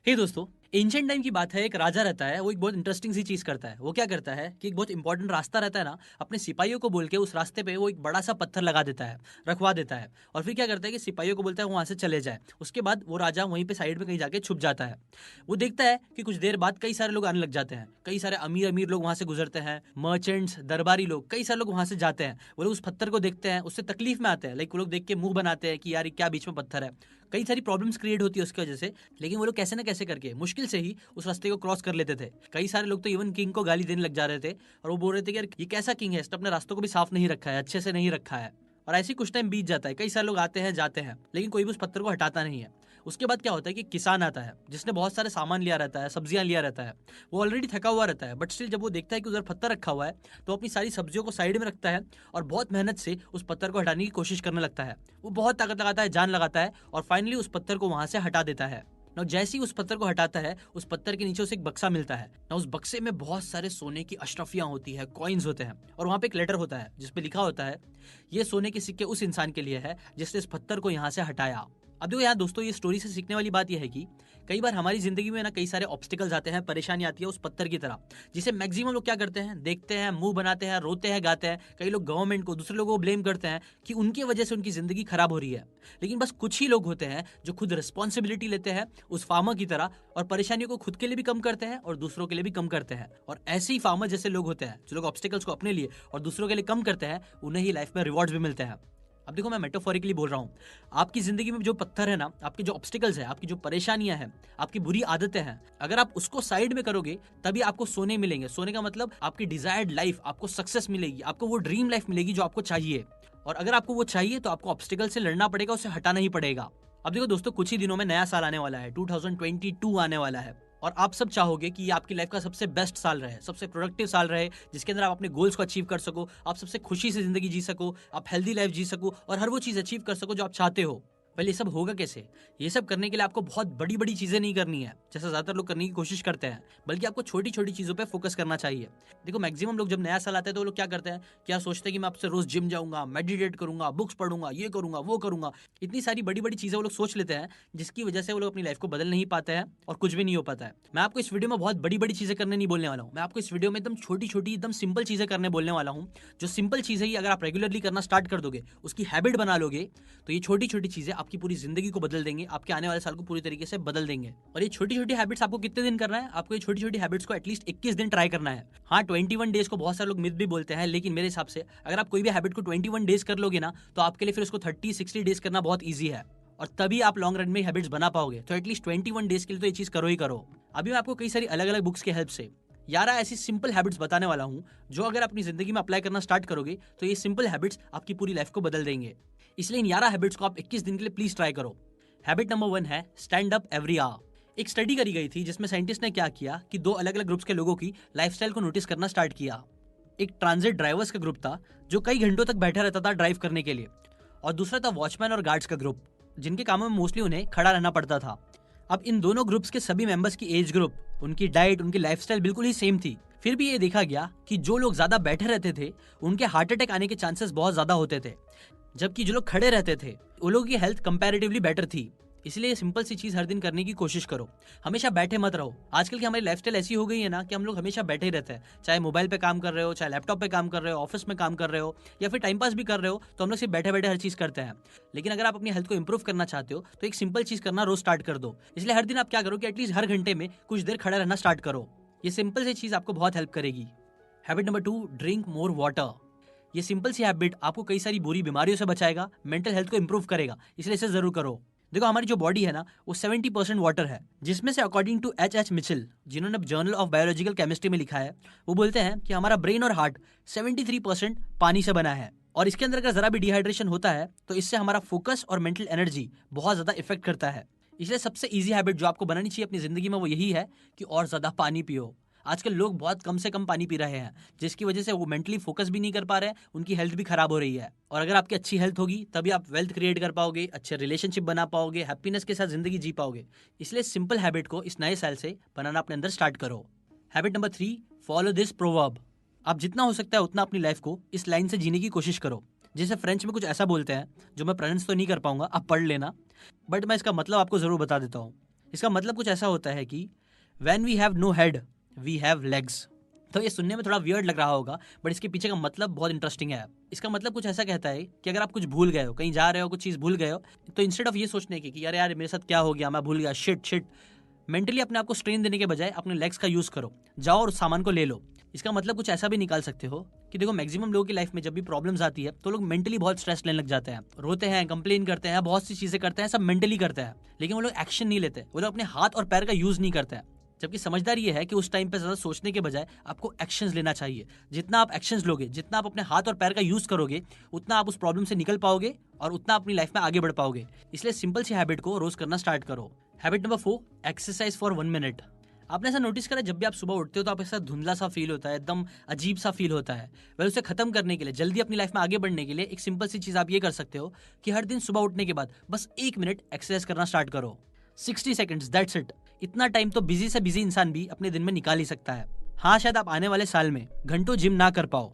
हे दोस्तों, ancient time की बात है। एक राजा रहता है, वो एक बहुत इंटरेस्टिंग सी चीज करता है। वो क्या करता है कि एक बहुत इंपॉर्टेंट रास्ता रहता है ना, अपने सिपाहियों को बोल के उस रास्ते पे वो एक बड़ा सा पत्थर लगा देता है, रखवा देता है। और फिर क्या करता है कि सिपाहियों को बोलता है वहां से चले जाए। उसके बाद वो राजा वहीं पे साइड में कहीं जाके छुप जाता है। वो देखता है कि कुछ देर बाद कई सारे लोग आने लग जाते हैं। कई सारे अमीर अमीर लोग वहां से गुजरते हैं, मर्चेंट्स, दरबारी लोग, कई सारे लोग वहां से जाते हैं। वो लोग उस पत्थर को देखते हैं, उससे तकलीफ में आते हैं। लाइक वो लोग देख के मुंह बनाते हैं कि यार ये क्या बीच में पत्थर है। कई सारी प्रॉब्लम्स क्रिएट होती है उसकी वजह से। लेकिन वो लोग कैसे ना कैसे करके मुश्किल से ही उस रास्ते को क्रॉस कर लेते थे। कई सारे लोग तो इवन किंग को गाली देने लग जा रहे थे, और वो बोल रहे थे कि यार ये कैसा किंग है, इसने अपने रास्तों को भी साफ नहीं रखा है, अच्छे से नहीं रखा है। और ऐसे ही कुछ टाइम बीत जाता है, कई सारे लोग आते हैं जाते हैं, लेकिन कोई भी उस पत्थर को हटाता नहीं है। उसके बाद क्या होता है कि किसान आता है, जिसने बहुत सारे सामान लिया रहता है, सब्जियां लिया रहता है। वो ऑलरेडी थका हुआ रहता है, बट स्टिल जब वो देखता है कि उधर पत्थर रखा हुआ है, तो अपनी सारी सब्जियों को साइड में रखता है और बहुत मेहनत से उस पत्थर को हटाने की कोशिश करने लगता है। वो बहुत ताकत लगाता है, जान लगाता है, और फाइनली उस पत्थर को वहां से हटा देता है ना। जैसे ही उस पत्थर को हटाता है, उस पत्थर के नीचे उसे एक बक्सा मिलता है ना। उस बक्से में बहुत सारे सोने की अशरफियां होती है, कॉइन्स होते हैं, और वहां पे एक लेटर होता है जिसपे लिखा होता है, ये सोने के सिक्के उस इंसान के लिए है जिसने इस पत्थर को यहाँ से हटाया। अब देखो यहाँ दोस्तों, ये स्टोरी से सीखने वाली बात यह है कि कई बार हमारी जिंदगी में ना कई सारे ऑब्स्टिकल्स आते हैं, परेशानी आती है उस पत्थर की तरह, जिसे मैक्सिमम लोग क्या करते हैं, देखते हैं, मुंह बनाते हैं, रोते हैं, गाते हैं। कई लोग गवर्नमेंट को, दूसरे लोगों को ब्लेम करते हैं कि उनकी वजह से उनकी जिंदगी खराब हो रही है। लेकिन बस कुछ ही लोग होते हैं जो खुद रिस्पॉन्सिबिलिटी लेते हैं उस फार्मर की तरह, और परेशानियों को खुद के लिए भी कम करते हैं और दूसरों के लिए भी कम करते हैं। और ऐसे ही फार्मर जैसे लोग होते हैं जो लोग ऑब्स्टिकल्स को अपने लिए और दूसरों के लिए कम करते हैं, उन्हें ही लाइफ में रिवॉर्ड्स भी मिलते हैं। अब देखो, मैं मेटाफोरिकली बोल रहा हूँ। आपकी जिंदगी में जो पत्थर है ना, आपके जो ऑब्स्टिकल्स है, आपकी जो परेशानियां हैं, आपकी बुरी आदतें हैं, अगर आप उसको साइड में करोगे तभी आपको सोने मिलेंगे। सोने का मतलब आपकी डिजायर्ड लाइफ, आपको सक्सेस मिलेगी, आपको वो ड्रीम लाइफ मिलेगी जो आपको चाहिए। और अगर आपको वो चाहिए तो आपको ऑब्स्टिकल से लड़ना पड़ेगा, उसे हटाना ही पड़ेगा। अब देखो दोस्तों, कुछ ही दिनों में नया साल आने वाला है, 2022 आने वाला है। और आप सब चाहोगे कि ये आपकी लाइफ का सबसे बेस्ट साल रहे, सबसे प्रोडक्टिव साल रहे, जिसके अंदर आप अपने गोल्स को अचीव कर सको, आप सबसे खुशी से जिंदगी जी सको, आप हेल्दी लाइफ जी सको, और हर वो चीज अचीव कर सको जो आप चाहते हो। पहले ये सब होगा कैसे? ये सब करने के लिए आपको बहुत बड़ी बड़ी चीजें नहीं करनी है जैसा ज्यादातर लोग करने की कोशिश करते हैं, बल्कि आपको छोटी छोटी चीजों पे फोकस करना चाहिए। देखो, मैक्सिमम लोग जब नया साल आता है तो वो लोग क्या करते हैं, क्या सोचते हैं कि मैं आपसे रोज जिम जाऊंगा, मेडिटेट करूंगा, बुक्स पढ़ूंगा, ये करूंगा, वो करूंगा। इतनी सारी बड़ी बड़ी चीजें वो लोग सोच लेते हैं, जिसकी वजह से वो लोग अपनी लाइफ को बदल नहीं पाते हैं और कुछ भी नहीं हो पाता है। मैं आपको इस वीडियो में बहुत बड़ी बड़ी चीजें करने नहीं बोलने वाला हूँ। मैं आपको इस वीडियो में एकदम छोटी छोटी, एकदम सिंपल चीजें करने बोलने वाला हूँ। जो सिंपल चीजें ही अगर आप रेगुलरली करना स्टार्ट कर दोगे, उसकी हैबिट बना लोगे, तो ये छोटी छोटी चीजें आपकी पूरी जिंदगी को बदल देंगे, आपके आने वाले साल को पूरी तरीके से बदल देंगे। और ये छोटी छोटी हैबिट्स आपको कितने दिन करना है? आपको ये छोटी छोटी हैबिट्स को एटलीस्ट 21 दिन ट्राई करना है। हाँ, 21 डेज को बहुत सारे लोग मिथ भी बोलते हैं, लेकिन मेरे हिसाब से अगर आप कोई भी हैबिट को 21 डेज कर लोगे ना, तो आपके लिए फिर उसको 30-60 डेज करना बहुत ईजी है, और तभी आप लॉन्ग रन में हैबिट्स बना पाओगे। तो एटलीस्ट 21 डेज के लिए तो ये चीज करो ही करो। अभी मैं आपको कई सारी अलग अलग बुक्स की हेल्प से 11 ऐसी सिंपल हैबिट्स बताने वाला हूँ, जो अगर अपनी जिंदगी में अप्लाई करना स्टार्ट करोगे तो ये सिंपल हैबिट्स आपकी पूरी लाइफ को बदल देंगे। इसलिए इन 11 हैबिट्स को आप 21 दिन के लिए प्लीज ट्राई करो। हैबिट नंबर 1 है स्टैंड अप एवरी आवर। एक स्टडी करी गई थी जिसमें साइंटिस्ट ने क्या किया कि दो अलग अलग ग्रुप्स के लोगों की लाइफस्टाइल को नोटिस करना स्टार्ट किया। एक ट्रांजिट ड्राइवर्स का ग्रुप था जो कई घंटों तक बैठा रहता था ड्राइव करने के लिए, और दूसरा था वॉचमैन और गार्ड्स का ग्रुप, जिनके कामों में मोस्टली उन्हें खड़ा रहना पड़ता था। अब इन दोनों ग्रुप्स के सभी मेंबर्स की एज ग्रुप, उनकी डाइट, उनकी लाइफस्टाइल बिल्कुल ही सेम थी। फिर भी ये देखा गया कि जो लोग ज्यादा बैठे रहते थे उनके हार्ट अटैक आने के चांसेस बहुत ज्यादा होते थे, जबकि जो लोग खड़े रहते थे उन लोगों की हेल्थ कंपैरेटिवली बेटर थी। इसलिए सिंपल सी चीज हर दिन करने की कोशिश करो, हमेशा बैठे मत रहो। आजकल की हमारी लाइफस्टाइल ऐसी हो गई है ना कि हम लोग हमेशा बैठे ही रहते हैं, चाहे मोबाइल पे काम कर रहे हो, चाहे लैपटॉप पे काम कर रहे हो, ऑफिस में काम कर रहे हो, या फिर टाइम पास भी कर रहे हो, तो हम लोग सिर्फ बैठे बैठे हर चीज करते हैं। लेकिन अगर आप अपनी हेल्थ को इंप्रूव करना चाहते हो तो एक सिंपल चीज करना रोज स्टार्ट कर दो। इसलिए हर दिन आप क्या करो कि एटलीस्ट हर घंटे में कुछ देर खड़ा रहना स्टार्ट करो। ये सिंपल सी चीज आपको बहुत हेल्प करेगी। Habit number 2, drink more water. ये सिंपल सी हैबिट आपको कई सारी बुरी बीमारियों से बचाएगा, मेंटल हेल्थ को इंप्रूव करेगा, इसलिए इसे जरूर करो। देखो, हमारी जो बॉडी है ना, वो 70% वाटर है, जिसमें से अकॉर्डिंग टू H मिचेल, जिन्होंने जर्नल ऑफ बायोलॉजिकल केमिस्ट्री में लिखा है, वो बोलते हैं कि हमारा ब्रेन और हार्ट 73% पानी से बना है। और इसके अंदर अगर जरा भी डिहाइड्रेशन होता है तो इससे हमारा फोकस और मेंटल एनर्जी बहुत ज्यादा इफेक्ट करता है। इसलिए सबसे इजी हैबिट जो आपको बनानी चाहिए अपनी जिंदगी में वो यही है कि और ज्यादा पानी पियो। आजकल लोग बहुत कम से कम पानी पी रहे हैं, जिसकी वजह से वो मेंटली फोकस भी नहीं कर पा रहे हैं, उनकी हेल्थ भी खराब हो रही है। और अगर आपकी अच्छी हेल्थ होगी तभी आप वेल्थ क्रिएट कर पाओगे, अच्छे रिलेशनशिप बना पाओगे, हैप्पीनेस के साथ जिंदगी जी पाओगे। इसलिए सिंपल हैबिट को इस नए साल से बनाना अपने अंदर स्टार्ट करो। Habit number 3, follow this proverb. आप जितना हो सकता है उतना अपनी लाइफ को इस लाइन से जीने की कोशिश करो। जैसे फ्रेंच में कुछ ऐसा बोलते हैं जो मैं प्रोनाउंस तो नहीं कर पाऊंगा, आप पढ़ लेना, बट मैं इसका मतलब आपको जरूर बता देता हूँ। इसका मतलब कुछ ऐसा होता है कि when we have no head we have legs. तो ये सुनने में थोड़ा वियर्ड लग रहा होगा, बट इसके पीछे का मतलब बहुत इंटरेस्टिंग है। इसका मतलब कुछ ऐसा कहता है कि अगर आप कुछ भूल गए हो, कहीं जा रहे हो, कुछ चीज़ भूल गए हो, तो इंस्टेड ऑफ ये सोचने की कि यार यार मेरे साथ क्या हो गया, मैं भूल गया, शिट शिट, मेंटली अपने आप को स्ट्रेन देने के बजाय अपने लेग्स का यूज़ करो, जाओ और उस सामान को ले लो। इसका मतलब कुछ ऐसा भी निकाल सकते हो कि देखो मैक्सिमम लोगों की लाइफ में जब भी प्रॉब्लम्स आती है तो लोग मेंटली बहुत स्ट्रेस लेने लग जाते हैं, रोते हैं, कंप्लेन करते हैं, बहुत सी चीजें करते हैं, सब मेंटली करते हैं, लेकिन वो लोग एक्शन नहीं लेते, वो लोग अपने हाथ और पैर का यूज नहीं करते हैं। जबकि समझदारी ये है कि उस टाइम पे ज्यादा सोचने के बजाय आपको एक्शंस लेना चाहिए। जितना आप एक्शंस लोगे, जितना आप अपने हाथ और पैर का यूज करोगे, उतना आप उस प्रॉब्लम से निकल पाओगे और उतना अपनी लाइफ में आगे बढ़ पाओगे। इसलिए सिंपल सी हैबिट को रोज करना स्टार्ट करो। Habit number 4, exercise for 1 minute. आपने ऐसा नोटिस करा जब भी आप सुबह उठते हो तो आप ऐसा धुंधला सा फील होता है, एकदम अजीब सा फील होता है। वह उसे खत्म करने के लिए, जल्दी अपनी लाइफ में आगे बढ़ने के लिए एक सिंपल सी चीज आप ये कर सकते हो कि हर दिन सुबह उठने के बाद बस 1 मिनट एक्सरसाइज करना स्टार्ट करो। 60 सेकेंड्स, दैट्स इट। इतना टाइम तो बिजी से बिजी इंसान भी अपने दिन में निकाल ही सकता है। हाँ, शायद आप आने वाले साल में घंटों जिम ना कर पाओ,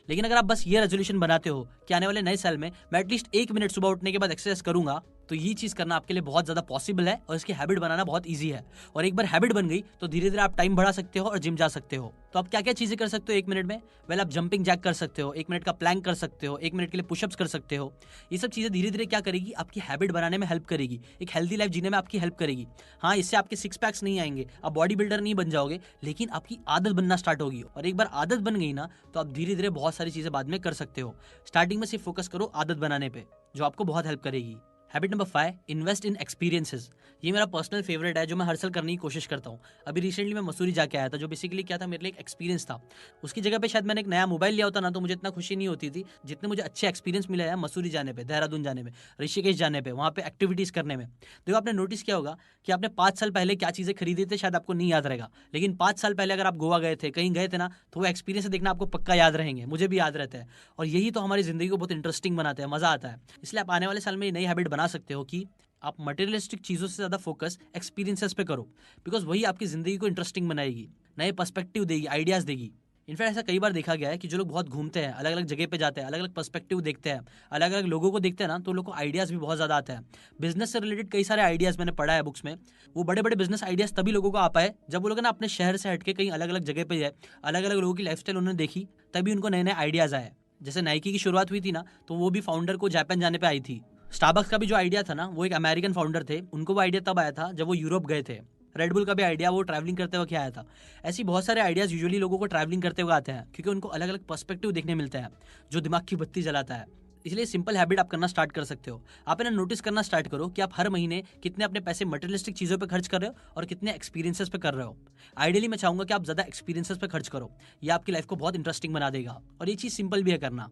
लेकिन अगर आप बस ये रेजोल्यूशन बनाते हो कि आने वाले नए साल में मैं एटलीस्ट 1 मिनट सुबह उठने के बाद एक्सरसाइज करूंगा, तो ये चीज करना आपके लिए बहुत ज्यादा पॉसिबल है और इसकी हैबिट बनाना बहुत ईजी है। और एक बार हैबिट बन गई तो धीरे धीरे आप टाइम बढ़ा सकते हो और जिम जा सकते हो। तो आप क्या क्या चीजें कर सकते हो 1 मिनट में? वेल, आप जंपिंग जैक कर सकते हो, 1 मिनट का प्लैंक कर सकते हो, 1 मिनट के लिए पुशअप्स कर सकते हो। ये सब चीजें धीरे धीरे क्या करेगी, आपकी हैबिट बनाने में हेल्प करेगी, एक हेल्दी लाइफ जीने में आपकी हेल्प करेगी। हाँ, इससे आपके 6 पैक्स नहीं आएंगे, आप बॉडी बिल्डर नहीं बन जाओगे, लेकिन आपकी आदत बनना स्टार्ट होगी। और एक बार आदत बन गई ना तो आप धीरे धीरे बहुत सारी चीजें बाद में कर सकते हो। स्टार्टिंग में सिर्फ फोकस करो आदत बनाने पे, जो आपको बहुत हेल्प करेगी। Habit number 5, invest in experiences. ये मेरा पर्सनल फेवरेट है, जो मैं हर साल करने की कोशिश करता हूँ। अभी रिसेंटली मैं मसूरी जाके आया था, जो बेसिकली क्या था, मेरे लिए एक एक्सपीरियंस था। उसकी जगह पे शायद मैंने एक नया मोबाइल लिया होता ना तो मुझे इतना खुशी नहीं होती थी जितने मुझे अच्छे एक्सपीरियंस मिले हैं मसूरी जाने पे, देहरादून जाने में, ऋषिकेश जाने पे, वहाँ पे एक्टिविटीज़ करने में। देखो, आपने नोटिस किया होगा कि आपने 5 साल पहले क्या चीज़ें खरीदी थे शायद आपको नहीं याद रहेगा, लेकिन 5 साल पहले अगर आप गोवा गए थे, कहीं गए थे ना, तो वो एक्सपीरियंस देखना आपको पक्का याद रहेंगे, मुझे भी याद रहता है। और यही तो हमारी ज़िंदगी को बहुत इंटरेस्टिंग बनाते हैं, मज़ा आता है। इसलिए आप आने वाले साल में ये नई हैबिट बना सकते हो कि आप मटेरियलिस्टिक चीज़ों से ज़्यादा फोकस एक्सपीरियंसेस पे करो, बिकॉज वही आपकी ज़िंदगी को इंटरेस्टिंग बनाएगी, नए पर्सपेक्टिव देगी, आइडियाज़ देगी। इनफैक्ट ऐसा कई बार देखा गया है कि जो लोग बहुत घूमते हैं, अलग अलग जगह पे जाते हैं, अलग अलग पर्सपेक्टिव देखते हैं, अलग अलग लोगों को देखते हैं ना, तो लोगों को आइडियाज़ भी बहुत ज़्यादा आते हैं। बिजनेस से रिलेटेड कई सारे आइडियाज़ मैंने पढ़ा है बुक्स में। वो बड़े बड़े बिजनेस आइडियाज़ तभी लोगों को आ पाए जब वो लोग ना अपने शहर से हटके कहीं अलग अलग जगह पे जाए, अलग अलग लोगों की लाइफस्टाइल उन्होंने देखी, तभी उनको नए नए आइडियाज़ आए। जैसे नाइकी की शुरुआत हुई थी ना, तो वो भी फाउंडर को जापान जाने पे आई थी। स्टारबक्स का भी जो आइडिया था ना, वो एक अमेरिकन फाउंडर थे, उनको वो आइडिया तब आया था जब वो यूरोप गए थे। रेडबुल का भी आइडिया वो ट्रैवलिंग करते वक्त आया था। ऐसी बहुत सारे आइडियाज़ यूजुअली लोगों को ट्रैवलिंग करते हुए आते हैं, क्योंकि उनको अलग अलग पर्सपेक्टिव देखने मिलते हैं जो दिमाग की बत्ती जलाता है। इसलिए सिंपल हैबिट आप करना स्टार्ट कर सकते हो। आप इन्हें नोटिस करना स्टार्ट करो कि आप हर महीने कितने अपने पैसे मटेरियलिस्टिक चीज़ों पे खर्च कर रहे हो और कितने एक्सपीरियंसेस पे कर रहे हो। आइडियली मैं चाहूंगा कि आप ज़्यादा एक्सपीरियंसेस पे खर्च करो, ये आपकी लाइफ को बहुत इंटरेस्टिंग बना देगा और ये चीज़ सिंपल भी है करना।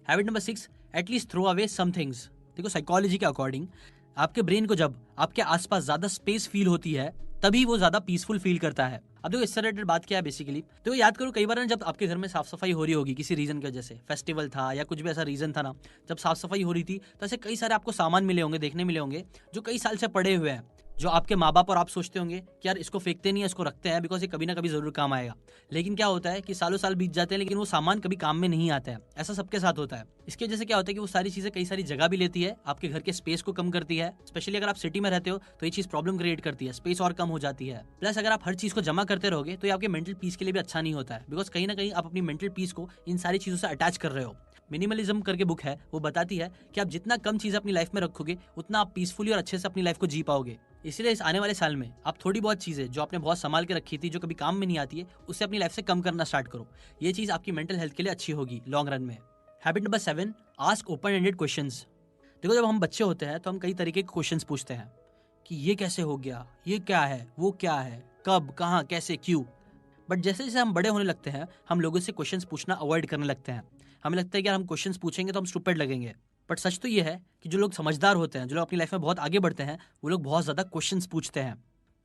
Habit number 6, at least throw away some things. देखो, साइकोलॉजी के अकॉर्डिंग आपके ब्रेन को जब आपके आसपास ज्यादा स्पेस फील होती है तभी वो ज्यादा पीसफुल फील करता है। अब देखो, इससे रिलेटेड बात क्या है बेसिकली, तो याद करो कई बार ना जब आपके घर में साफ सफाई हो रही होगी किसी रीजन की वजह से, फेस्टिवल था या कुछ भी ऐसा रीजन था ना, जब साफ सफाई हो रही थी तो ऐसे कई सारे आपको सामान मिले होंगे, देखने मिले होंगे जो कई साल से पड़े हुए हैं, जो आपके माँ बाप और आप सोचते होंगे कि यार इसको फेंकते नहीं है, इसको रखते हैं बिकॉज ये कभी ना कभी जरूर काम आएगा। लेकिन क्या होता है कि सालों साल बीत जाते हैं लेकिन वो सामान कभी काम में नहीं आता है। ऐसा सबके साथ होता है। इसकी वजह से क्या होता है कि वो सारी चीजें कई सारी जगह भी लेती है, आपके घर के स्पेस को कम करती है। स्पेशली अगर आप सिटी में रहते हो तो ये चीज प्रॉब्लम क्रिएट करती है, स्पेस और कम हो जाती है। प्लस अगर आप हर चीज को जमा करते रहोगे तो ये आपके मेंटल पीस के लिए भी अच्छा नहीं होता है, बिकॉज कहीं ना कहीं आप अपनी मेंटल पीस को इन सारी चीजों से अटैच कर रहे हो। मिनिमलिज्म करके बुक है, वो बताती है कि आप जितना कम चीज अपनी लाइफ में रखोगे उतना आप पीसफुली और अच्छे से अपनी लाइफ को जी पाओगे। इसलिए इस आने वाले साल में आप थोड़ी बहुत चीजें जो आपने बहुत संभाल के रखी थी, जो कभी काम में नहीं आती है, उससे अपनी लाइफ से कम करना स्टार्ट करो। ये चीज आपकी मेंटल हेल्थ के लिए अच्छी होगी लॉन्ग रन में। Habit number 7, ask open ended questions. देखो, जब हम बच्चे होते हैं तो हम कई तरीके के क्वेश्चंस पूछते हैं कि ये कैसे हो गया, ये क्या है, वो क्या है, कब, कहाँ, कैसे, क्यों। बट जैसे जैसे हम बड़े होने लगते हैं हम लोगों से क्वेश्चंस पूछना अवॉइड करने लगते हैं। हमें लगता है कि यार हम क्वेश्चंस पूछेंगे तो हम स्टूपिड लगेंगे। बट सच तो ये है कि जो लोग समझदार होते हैं, जो लोग अपनी लाइफ में बहुत आगे बढ़ते हैं, वो लोग बहुत ज़्यादा क्वेश्चंस पूछते हैं।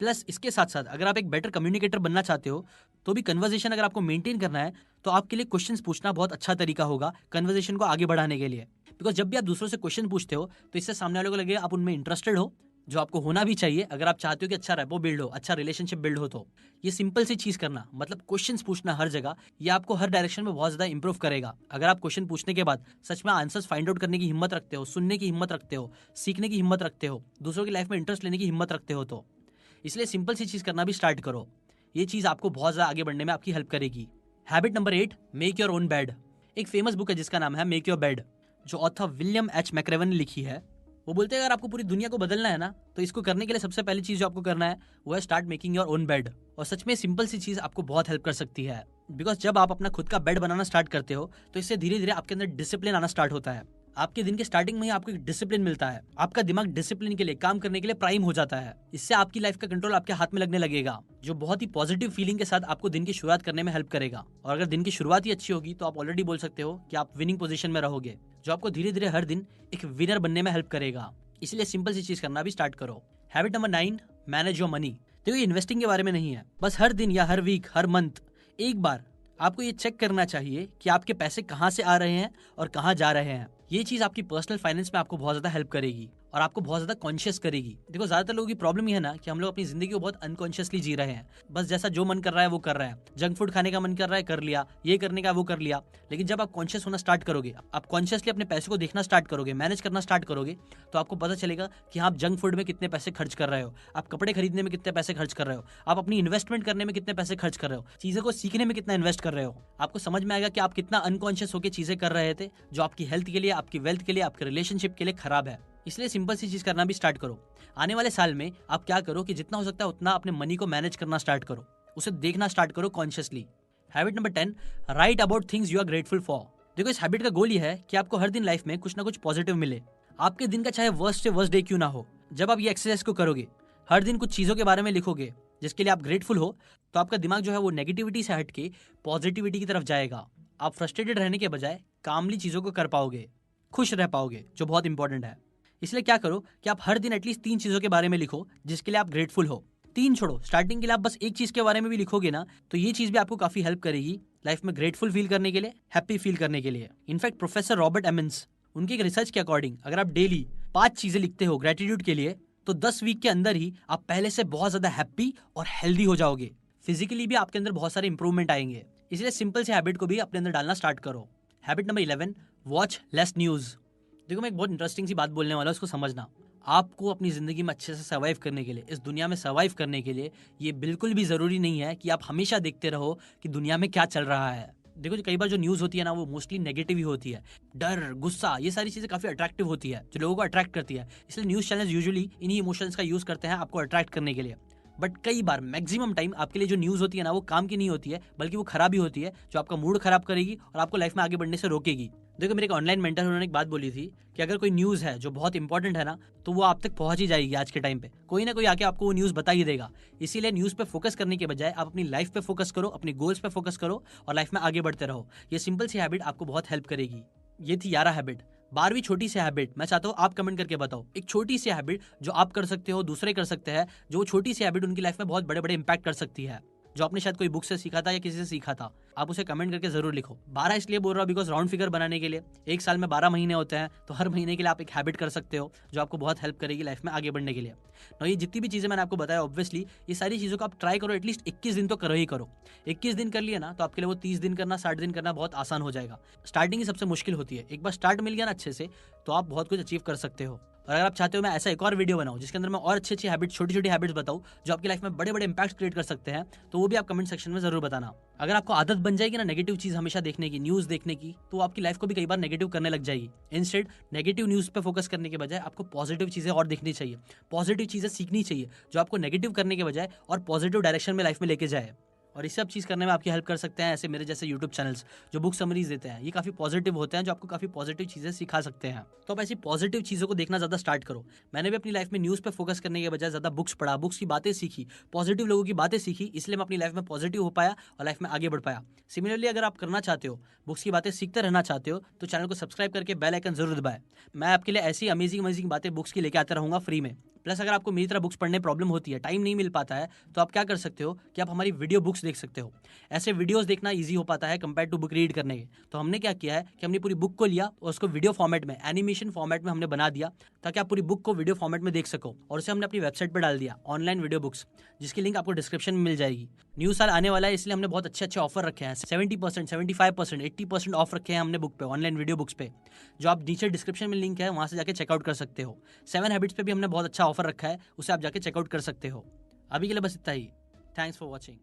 प्लस इसके साथ साथ अगर आप एक बेटर कम्युनिकेटर बनना चाहते हो तो भी कन्वर्सेशन अगर आपको मेंटेन करना है तो आपके लिए क्वेश्चंस पूछना बहुत अच्छा तरीका होगा कन्वर्सेशन को आगे बढ़ाने के लिए। बिकॉज जब भी आप दूसरों से क्वेश्चन पूछते हो तो इससे सामने वालों को लगेगा आप उनमें इंटरेस्टेड हो, जो आपको होना भी चाहिए अगर आप चाहते हो कि अच्छा रैपो बिल्ड हो, अच्छा रिलेशनशिप बिल्ड हो। तो ये सिंपल सी चीज करना, मतलब क्वेश्चंस पूछना हर जगह, ये आपको हर डायरेक्शन में बहुत ज्यादा इंप्रूव करेगा। अगर आप क्वेश्चन पूछने के बाद सच में आंसर्स फाइंड आउट करने की हिम्मत रखते हो, सुनने की हिम्मत रखते हो, सीखने की हिम्मत रखते हो, दूसरों की लाइफ में इंटरेस्ट लेने की हिम्मत रखते हो, तो इसलिए सिंपल सी चीज़ करना भी स्टार्ट करो। ये चीज़ आपको बहुत ज़्यादा आगे बढ़ने में आपकी हेल्प करेगी। Habit number 8, make your own bed. एक फेमस बुक है जिसका नाम है मेक योर बेड, जो ऑथर विलियम एच मैक्रेवन ने लिखी है। वो बोलते हैं अगर आपको पूरी दुनिया को बदलना है ना, तो इसको करने के लिए सबसे पहली चीज़ जो आपको करना है वो है start making your own bed. और सच में सिंपल सी चीज़ आपको बहुत हेल्प कर सकती है, बिकॉज जब आप अपना खुद का बेड बनाना स्टार्ट करते हो तो इससे धीरे धीरे आपके अंदर डिसिप्लिन आना स्टार्ट होता है। आपके दिन के स्टार्टिंग में ही आपको एक डिसिप्लिन मिलता है, आपका दिमाग डिसिप्लिन के लिए, काम करने के लिए प्राइम हो जाता है। इससे आपकी लाइफ का कंट्रोल आपके हाथ में लगने लगेगा, जो बहुत ही पॉजिटिव फीलिंग के साथ आपको दिन की शुरुआत करने में हेल्प करेगा। और अगर दिन की शुरुआत ही अच्छी होगी तो आप ऑलरेडी बोल सकते हो कि आप विनिंग पोजीशन में रहोगे, जो आपको धीरे धीरे हर दिन एक विनर बनने में हेल्प करेगा। इसलिए सिंपल सी चीज करना भी स्टार्ट करो। Habit number 9, manage your money. देखो ये इन्वेस्टिंग के बारे में नहीं है, बस हर दिन या हर वीक, हर मंथ एक बार आपको ये चेक करना चाहिए कि आपके पैसे कहाँ से आ रहे हैं और कहाँ जा रहे हैं। ये चीज आपकी पर्सनल फाइनेंस में आपको बहुत ज्यादा हेल्प करेगी और आपको बहुत ज्यादा कॉन्शियस करेगी। देखो ज्यादातर लोगों की प्रॉब्लम ये है ना कि हम लोग अपनी जिंदगी को बहुत अनकॉन्शियसली जी रहे हैं, बस जैसा जो मन कर रहा है वो कर रहा है। जंक फूड खाने का मन कर रहा है, कर लिया, ये करने का वो कर लिया। लेकिन जब आप कॉन्शियस होना स्टार्ट करोगे, आप कॉन्शियसली अपने पैसे को देखना स्टार्ट करोगे, मैनेज करना स्टार्ट करोगे, तो आपको पता चलेगा कि आप जंक फूड में कितने पैसे खर्च कर रहे हो, आप कपड़े खरीदने में कितने पैसे खर्च कर रहे हो, आप अपनी इन्वेस्टमेंट करने में कितने पैसे खर्च कर रहे हो, चीजों को सीखने में कितना इन्वेस्ट कर रहे हो। आपको समझ में आएगा कि आप कितना अनकॉन्शियस होकर चीजें कर रहे थे, जो आपकी हेल्थ के लिए, आपकी वेल्थ के लिए, आपके रिलेशनशिप के लिए खराब है। इसलिए सिंपल सी चीज करना भी स्टार्ट करो। आने वाले साल में आप क्या करो कि जितना हो सकता है उतना अपने मनी को मैनेज करना स्टार्ट करो, उसे देखना स्टार्ट करो consciously. Habit number 10, write about things you are grateful for. देखो इस हैबिट का गोल ये है कि आपको हर दिन लाइफ में कुछ ना कुछ पॉजिटिव मिले। आपके दिन का चाहे वर्स्ट से वर्स्ट डे क्यों ना हो, जब आप ये एक्सरसाइज को करोगे, हर दिन कुछ चीजों के बारे में लिखोगे जिसके लिए आप ग्रेटफुल हो, तो आपका दिमाग जो है वो नेगेटिविटी से हट के पॉजिटिविटी की तरफ जाएगा। आप फ्रस्ट्रेटेड रहने के बजाय कामली चीजों को कर पाओगे, खुश रह पाओगे, जो बहुत इंपॉर्टेंट है। इसलिए क्या करो कि आप हर दिन एटलीस्ट 3 चीजों के बारे में लिखो जिसके लिए आप ग्रेटफुल हो। 3 छोड़ो, स्टार्टिंग के लिए आप बस एक चीज के बारे में भी लिखोगे ना, तो ये चीज भी आपको काफी हेल्प करेगी लाइफ में ग्रेटफुल फील करने के लिए, हैप्पी फील करने के लिए। इनफैक्ट प्रोफेसर रॉबर्ट एमिन्स, उनकी एक रिसर्च के अकॉर्डिंग अगर आप डेली 5 चीजें लिखते हो ग्रेटिट्यूड के लिए, तो 10 वीक के अंदर ही आप पहले से बहुत ज्यादा हैप्पी और हेल्दी हो जाओगे। फिजिकली भी आपके अंदर बहुत सारे इंप्रूवमेंट आएंगे। इसलिए सिंपल से हैबिट को भी अपने अंदर डालना स्टार्ट करो। Habit number 11, watch less news. देखो मैं एक बहुत इंटरेस्टिंग सी बात बोलने वाला हूं, उसको समझना। आपको अपनी जिंदगी में अच्छे से सर्वाइव करने के लिए, इस दुनिया में सर्वाइव करने के लिए, ये बिल्कुल भी जरूरी नहीं है कि आप हमेशा देखते रहो कि दुनिया में क्या चल रहा है। देखो कई बार जो न्यूज होती है ना, वो मोस्टली नेगेटिव ही होती है। डर, गुस्सा, ये सारी चीजें काफी अट्रैक्टिव होती है, जो लोगों को अट्रैक्ट करती है। इसलिए न्यूज चैनल यूजुअली इन्हीं इमोशंस का यूज करते हैं आपको अट्रैक्ट करने के लिए। बट कई बार, मैक्सिमम टाइम, आपके लिए जो न्यूज होती है ना, वो काम की नहीं होती है, बल्कि वो खराब ही होती है, जो आपका मूड खराब करेगी और आपको लाइफ में आगे बढ़ने से रोकेगी। देखो मेरे एक ऑनलाइन मेंटर, उन्होंने एक बात बोली थी कि अगर कोई न्यूज है जो बहुत इंपॉर्टेंट है ना, तो वो आप तक पहुंच ही जाएगी। आज के टाइम पे कोई ना कोई आके आपको वो न्यूज बता ही देगा। इसीलिए न्यूज पे फोकस करने के बजाय आप अपनी लाइफ पे फोकस करो, अपनी गोल्स पे फोकस करो और लाइफ में आगे बढ़ते रहो। ये सिंपल सी हैबिट आपको बहुत हेल्प करेगी। ये थी 11 हैबिट। 12वीं छोटी सी हैबिट मैं चाहता हूँ आप कमेंट करके बताओ, एक छोटी सी हैबिट जो आप कर सकते हो, दूसरे कर सकते हैं, जो वो छोटी सी हैबिट उनकी लाइफ में बहुत बड़े बड़े इंपैक्ट कर सकती है, जो आपने शायद कोई बुक से सीखा था या किसी से सीखा था। आप उसे कमेंट करके जरूर लिखो। 12 इसलिए बोल रहा हूँ बिकॉज राउंड फिगर बनाने के लिए एक साल में 12 महीने होते हैं, तो हर महीने के लिए आप एक हैबिट कर सकते हो जो आपको बहुत हेल्प करेगी लाइफ में आगे बढ़ने के लिए। तो ये जितनी भी चीजें मैंने आपको बताया, ऑब्वियसली ये सारी चीजों को आप ट्राई करो, एटलीस्ट 21 दिन तो करो ही करो। 21 दिन कर लिया ना, तो आपके लिए वो 30 दिन करना, 60 दिन करना बहुत आसान हो जाएगा। स्टार्टिंग ही सबसे मुश्किल होती है। एक बार स्टार्ट मिल गया ना अच्छे से, तो आप बहुत कुछ अचीव कर सकते हो। और अगर आप चाहते हो मैं ऐसा एक और वीडियो बनाऊं जिसके अंदर मैं और अच्छी अच्छी हैबिट्स, छोटी छोटी हैबिट्स बताऊं जो आपकी लाइफ में बड़े बड़े इंपैक्ट क्रिएट कर सकते हैं, तो वो भी आप कमेंट सेक्शन में जरूर बताना। अगर आपको आदत बन जाएगी ना नेगेटिव चीज हमेशा देखने की, न्यूज देखने की, तो आपकी लाइफ को भी कई बार नेगेटिव करने लग जाएगी। इंस्टेड नेगेटिव न्यूज पे फोकस करने के बजाय आपको पॉजिटिव चीजें और देखनी चाहिए, पॉजिटिव चीजें सीखनी चाहिए, जो आपको नेगेटिव करने के बजाय और पॉजिटिव डायरेक्शन में लाइफ में लेके जाए। और ये सब चीज़ करने में आपकी हेल्प कर सकते हैं ऐसे मेरे जैसे यूट्यूब चैनल्स जो बुक समरीज देते हैं। ये काफ़ी पॉजिटिव होते हैं, जो आपको काफ़ी पॉजिटिव चीज़ें सिखा सकते हैं। तो आप ऐसी पॉजिटिव चीज़ों को देखना ज़्यादा स्टार्ट करो। मैंने भी अपनी लाइफ में न्यूज़ पे फोकस करने के बजाय ज़्यादा बुक्स पढ़ा, बुक्स की बातें सीखी, पॉजिटिव लोगों की बातें सीखी, इसलिए मैं अपनी लाइफ में पॉजिटिव हो पाया और लाइफ में आगे बढ़ पाया। सिमिलरली अगर आप करना चाहते हो, बुक्स की बातें सीखते रहना चाहते हो, तो चैनल को सब्सक्राइब करके बेल आइकन जरूर दबाएं। मैं आपके लिए ऐसी अमेजिंग बातें बुक्स की लेके आता रहूँगा फ्री में। प्लस अगर आपको मेरी तरह बुक्स पढ़ने प्रॉब्लम होती है, टाइम नहीं मिल पाता है, तो आप क्या कर सकते हो कि आप हमारी वीडियो बुक्स देख सकते हो। ऐसे वीडियोस देखना इजी हो पाता है कंपेयर टू बुक रीड करने के। तो हमने क्या किया है कि हमने पूरी बुक को लिया और उसको वीडियो फॉर्मेट में, एनिमेशन फॉर्मेट में हमने बना दिया, ताकि आप पूरी बुक को वीडियो फॉर्मेट में देख सको। और उसे हमने अपनी वेबसाइट पर डाल दिया, ऑनलाइन वीडियो बुक्स, जिसकी लिंक आपको डिस्क्रिप्शन में मिल जाएगी। न्यू साल आने वाला है, इसलिए हमने बहुत अच्छे ऑफर रखे हैं। 70%, 75%, 80% ऑफ रखे हैं हमने बुक पे, ऑनलाइन वीडियो बुक्स पे, जो आप नीचे डिस्क्रिप्शन में लिंक है वहाँ से जाके चेकआउट कर सकते हो। 7 हैबिट्स पे भी हमने बहुत अच्छा ऑफर रखा है, उसे आप जाके चेकआउट कर सकते हो। अभी के लिए बस इतना ही। Thanks for watching.